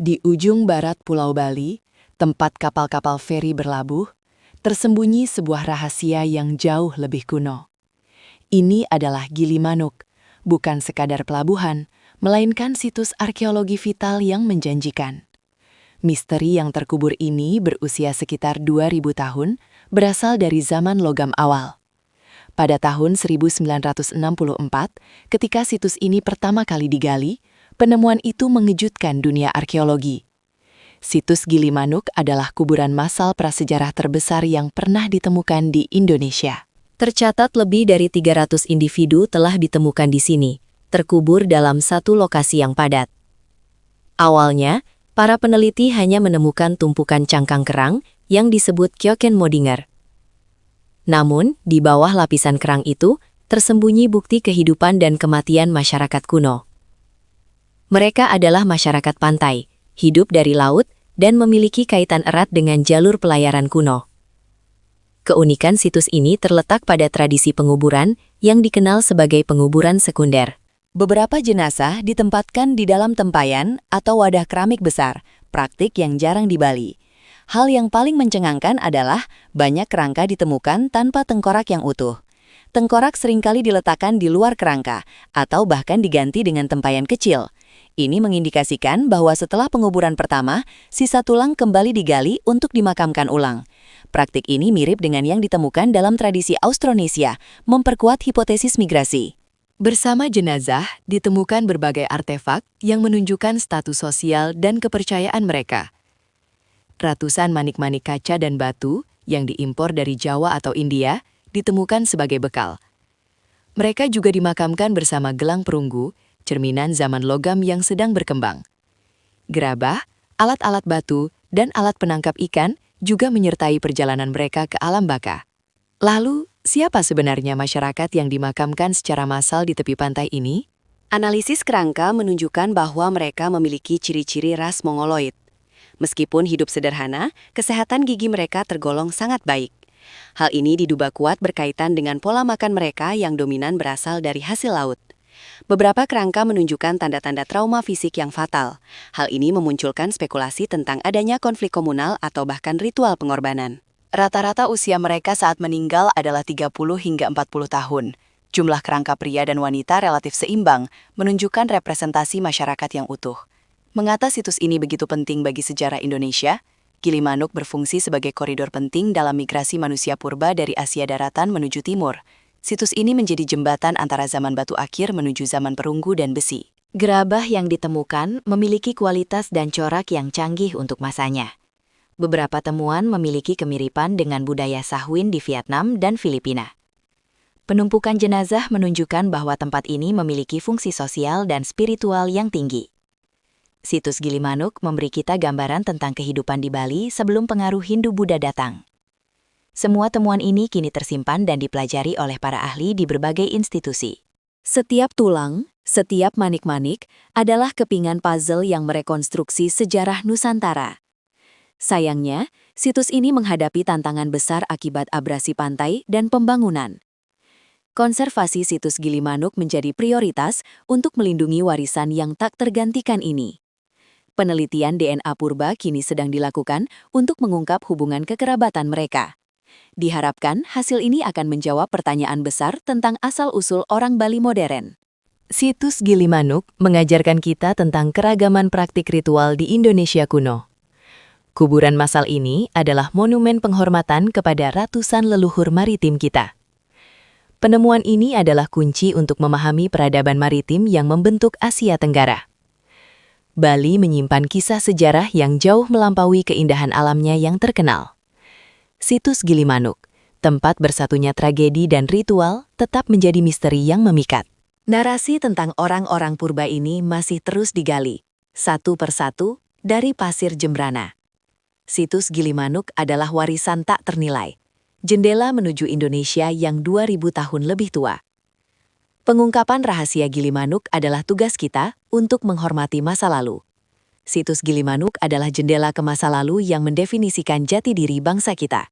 Di ujung barat Pulau Bali, tempat kapal-kapal feri berlabuh, tersembunyi sebuah rahasia yang jauh lebih kuno. Ini adalah Gili Manuk, bukan sekadar pelabuhan, melainkan situs arkeologi vital yang menjanjikan. Misteri yang terkubur ini berusia sekitar 2000 tahun, berasal dari zaman logam awal. Pada tahun 1964, ketika situs ini pertama kali digali, penemuan itu mengejutkan dunia arkeologi. Situs Gili Manuk adalah kuburan massal prasejarah terbesar yang pernah ditemukan di Indonesia. Tercatat lebih dari 300 individu telah ditemukan di sini, terkubur dalam satu lokasi yang padat. Awalnya, para peneliti hanya menemukan tumpukan cangkang kerang yang disebut Kyoken Modinger. Namun, di bawah lapisan kerang itu, tersembunyi bukti kehidupan dan kematian masyarakat kuno. Mereka adalah masyarakat pantai, hidup dari laut, dan memiliki kaitan erat dengan jalur pelayaran kuno. Keunikan situs ini terletak pada tradisi penguburan yang dikenal sebagai penguburan sekunder. Beberapa jenazah ditempatkan di dalam tempayan atau wadah keramik besar, praktik yang jarang di Bali. Hal yang paling mencengangkan adalah banyak kerangka ditemukan tanpa tengkorak yang utuh. Tengkorak seringkali diletakkan di luar kerangka atau bahkan diganti dengan tempayan kecil. Ini mengindikasikan bahwa setelah penguburan pertama, sisa tulang kembali digali untuk dimakamkan ulang. Praktik ini mirip dengan yang ditemukan dalam tradisi Austronesia, memperkuat hipotesis migrasi. Bersama jenazah, ditemukan berbagai artefak yang menunjukkan status sosial dan kepercayaan mereka. Ratusan manik-manik kaca dan batu yang diimpor dari Jawa atau India ditemukan sebagai bekal. Mereka juga dimakamkan bersama gelang perunggu, cerminan zaman logam yang sedang berkembang. Gerabah, alat-alat batu, dan alat penangkap ikan juga menyertai perjalanan mereka ke alam baka. Lalu, siapa sebenarnya masyarakat yang dimakamkan secara massal di tepi pantai ini? Analisis kerangka menunjukkan bahwa mereka memiliki ciri-ciri ras Mongoloid. Meskipun hidup sederhana, kesehatan gigi mereka tergolong sangat baik. Hal ini diduga kuat berkaitan dengan pola makan mereka yang dominan berasal dari hasil laut. Beberapa kerangka menunjukkan tanda-tanda trauma fisik yang fatal. Hal ini memunculkan spekulasi tentang adanya konflik komunal atau bahkan ritual pengorbanan. Rata-rata usia mereka saat meninggal adalah 30 hingga 40 tahun. Jumlah kerangka pria dan wanita relatif seimbang, menunjukkan representasi masyarakat yang utuh. Mengapa situs ini begitu penting bagi sejarah Indonesia? Gili Manuk berfungsi sebagai koridor penting dalam migrasi manusia purba dari Asia Daratan menuju timur. Situs ini menjadi jembatan antara zaman batu akhir menuju zaman perunggu dan besi. Gerabah yang ditemukan memiliki kualitas dan corak yang canggih untuk masanya. Beberapa temuan memiliki kemiripan dengan budaya Sahwin di Vietnam dan Filipina. Penumpukan jenazah menunjukkan bahwa tempat ini memiliki fungsi sosial dan spiritual yang tinggi. Situs Gili Manuk memberi kita gambaran tentang kehidupan di Bali sebelum pengaruh Hindu-Buddha datang. Semua temuan ini kini tersimpan dan dipelajari oleh para ahli di berbagai institusi. Setiap tulang, setiap manik-manik adalah kepingan puzzle yang merekonstruksi sejarah Nusantara. Sayangnya, situs ini menghadapi tantangan besar akibat abrasi pantai dan pembangunan. Konservasi situs Gili Manuk menjadi prioritas untuk melindungi warisan yang tak tergantikan ini. Penelitian DNA purba kini sedang dilakukan untuk mengungkap hubungan kekerabatan mereka. Diharapkan hasil ini akan menjawab pertanyaan besar tentang asal-usul orang Bali modern. Situs Gili Manuk mengajarkan kita tentang keragaman praktik ritual di Indonesia kuno. Kuburan massal ini adalah monumen penghormatan kepada ratusan leluhur maritim kita. Penemuan ini adalah kunci untuk memahami peradaban maritim yang membentuk Asia Tenggara. Bali menyimpan kisah sejarah yang jauh melampaui keindahan alamnya yang terkenal. Situs Gili Manuk, tempat bersatunya tragedi dan ritual, tetap menjadi misteri yang memikat. Narasi tentang orang-orang purba ini masih terus digali, satu persatu, dari pasir Jembrana. Situs Gili Manuk adalah warisan tak ternilai, jendela menuju Indonesia yang 2000 tahun lebih tua. Pengungkapan rahasia Gili Manuk adalah tugas kita untuk menghormati masa lalu. Situs Gili Manuk adalah jendela ke masa lalu yang mendefinisikan jati diri bangsa kita.